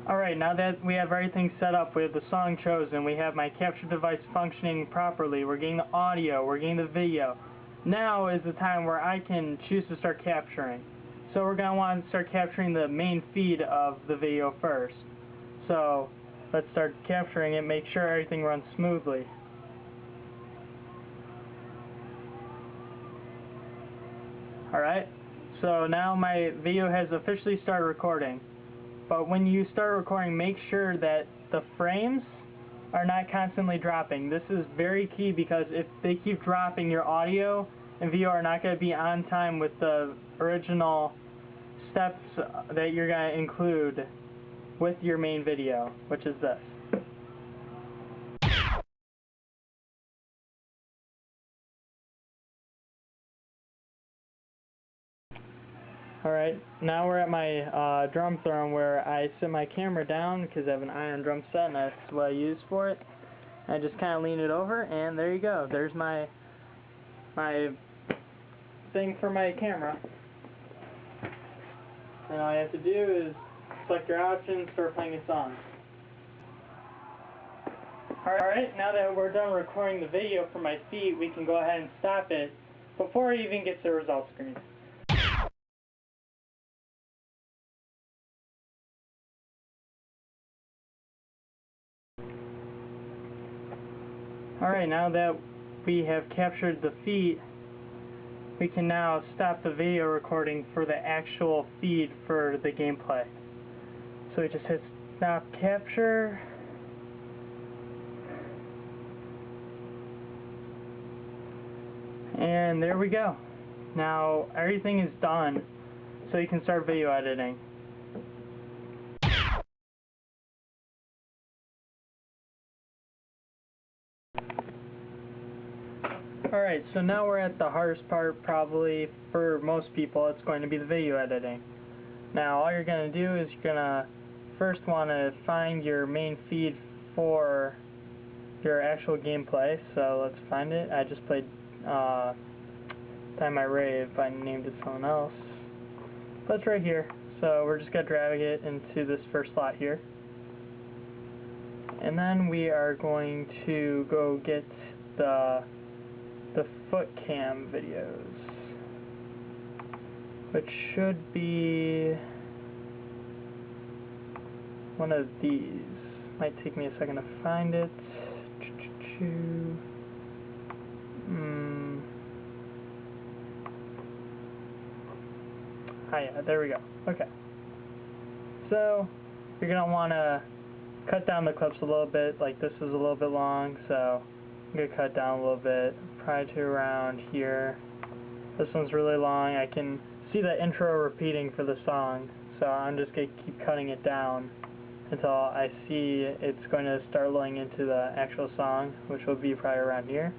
Alright, now that we have everything set up, we have the song chosen, we have my capture device functioning properly, we're getting the audio, we're getting the video. Now is the time where I can choose to start capturing. So we're going to want to start capturing the main feed of the video first. So let's start capturing it, make sure everything runs smoothly. Alright, so now my video has officially started recording. But when you start recording, make sure that the frames are not constantly dropping. This is very key because if they keep dropping, your audio and video are not going to be on time with the original steps that you're going to include with your main video, which is this. Alright, now we're at my drum throne where I sit my camera down because I have an iron drum set and that's what I use for it. I just kind of lean it over and there you go. There's my thing for my camera. And all you have to do is select your options for playing a song. Alright, now that we're done recording the video for my feet, we can go ahead and stop it before it even gets to the results screen. Alright, now that we have captured the feed, we can now stop the video recording for the actual feed for the gameplay. So we just hit stop capture. And there we go. Now everything is done, so you can start video editing. Alright, so now we're at the hardest part probably for most people. It's going to be the video editing. Now all you're going to do is you're going to first want to find your main feed for your actual gameplay. So let's find it. I just played Time I Rave. I named it something else. But it's right here. So we're just going to drag it into this first slot here. And then we are going to go get the foot cam videos, which should be one of these. Might take me a second to find it. Yeah, there we go. Okay. So you're gonna want to cut down the clips a little bit. Like this is a little bit long, so I'm gonna cut down a little bit, probably to around here. This one's really long. I can see the intro repeating for the song, so I'm just gonna keep cutting it down until I see it's going to start loading into the actual song, which will be probably around here.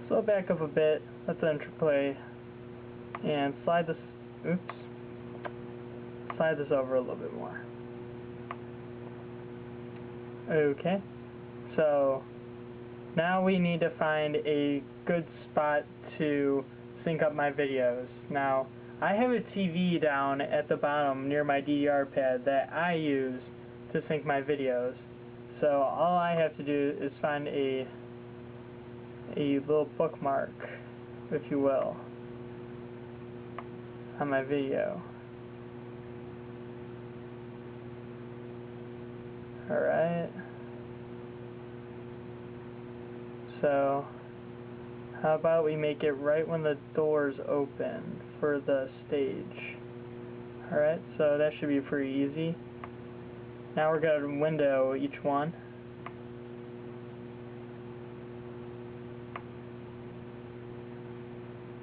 So I'll back up a bit, let the intro play, and slide this over a little bit more. Okay, so now we need to find a good spot to sync up my videos. Now, I have a TV down at the bottom near my DDR pad that I use to sync my videos. So all I have to do is find a little bookmark, if you will, on my video. Alright. So how about we make it right when the doors open for the stage. Alright, so that should be pretty easy. Now we're going to window each one.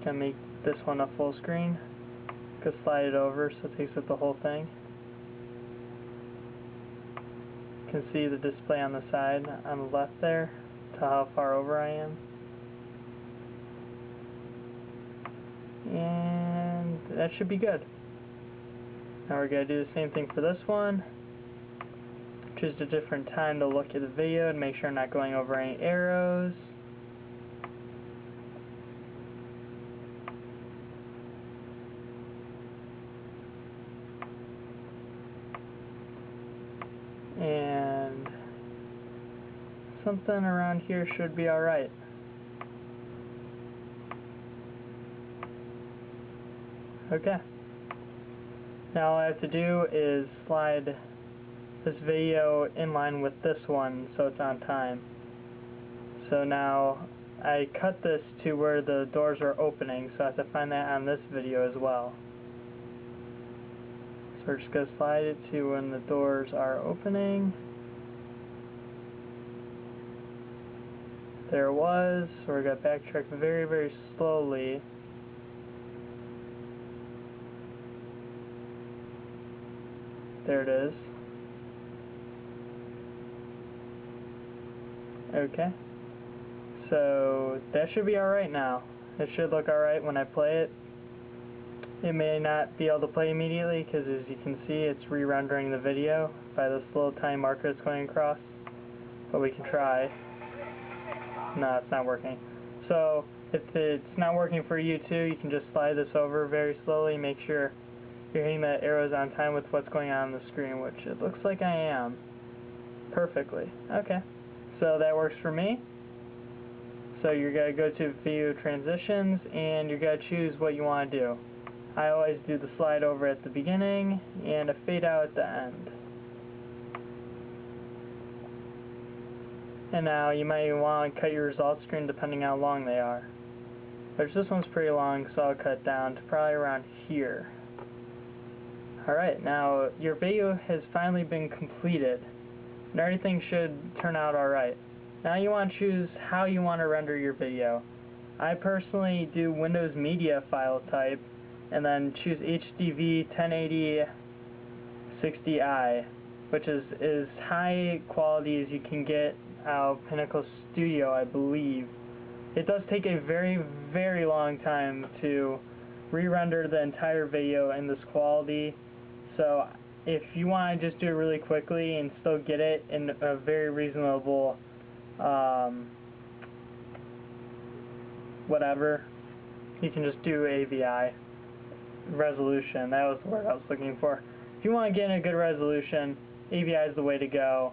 Gonna make this one a full screen. Go slide it over so it takes up the whole thing. You can see the display on the side on the left there to how far over I am. And that should be good. Now we're going to do the same thing for this one. Choose a different time to look at the video and make sure I'm not going over any arrows. something around here should be alright. Okay. Now all I have to do is slide this video in line with this one so it's on time. So now I cut this to where the doors are opening, so I have to find that on this video as well. So we're just going to slide it to when the doors are opening. There it was, so we're going to backtrack very, very slowly. There it is. Okay. So that should be alright now. It should look alright when I play it. It may not be able to play immediately because as you can see it's re-rendering the video by this little tiny marker that's going across. But we can try. No, it's not working. So if it's not working for you too, you can just slide this over very slowly. Make sure you're hitting the arrows on time with what's going on the screen, which it looks like I am. Perfectly. Okay. So that works for me. So you're going to go to Video Transitions and you're going to choose what you want to do. I always do the slide over at the beginning and a fade out at the end. And now you might even want to cut your results screen depending how long they are. But this one's pretty long, so I'll cut down to probably around here. Alright, now your video has finally been completed and everything should turn out alright. Now you want to choose how you want to render your video. I personally do Windows Media file type and then choose HDV 1080 60i, which is as high quality as you can get out of Pinnacle Studio, I believe. It does take a very, very long time to re-render the entire video in this quality, so if you want to just do it really quickly and still get it in a very reasonable whatever, you can just do AVI resolution. That was the word I was looking for. If you want to get in a good resolution, AVI is the way to go.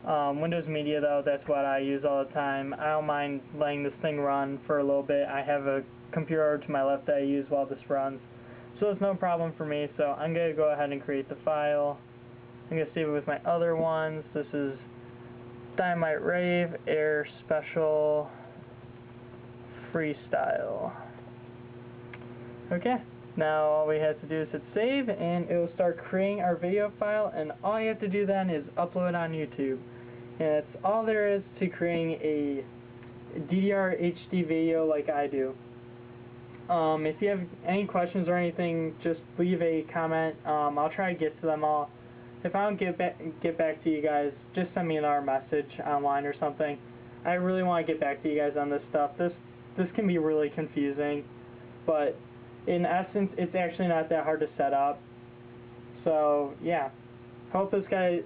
Windows Media though, that's what I use all the time. I don't mind letting this thing run for a little bit. I have a computer to my left that I use while this runs, so it's no problem for me. So I'm going to go ahead and create the file. I'm going to save it with my other ones. This is Dynamite Rave Air Special Freestyle. Okay, now all we have to do is hit save and it will start creating our video file, and all you have to do then is upload it on YouTube. And that's all there is to creating a DDR HD video like I do. If you have any questions or anything, just leave a comment. I'll try to get to them all. If I don't get back to you guys, just send me another message online or something. I really want to get back to you guys on this stuff. This can be really confusing, but in essence, it's actually not that hard to set up. So yeah, I hope this guide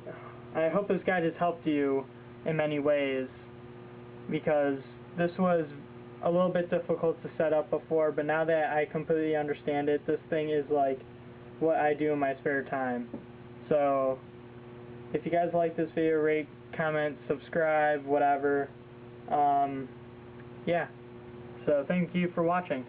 has helped you in many ways, because this was a little bit difficult to set up before, but now that I completely understand it, this thing is like what I do in my spare time. So if you guys like this video, rate, comment, subscribe, whatever. Yeah. So thank you for watching.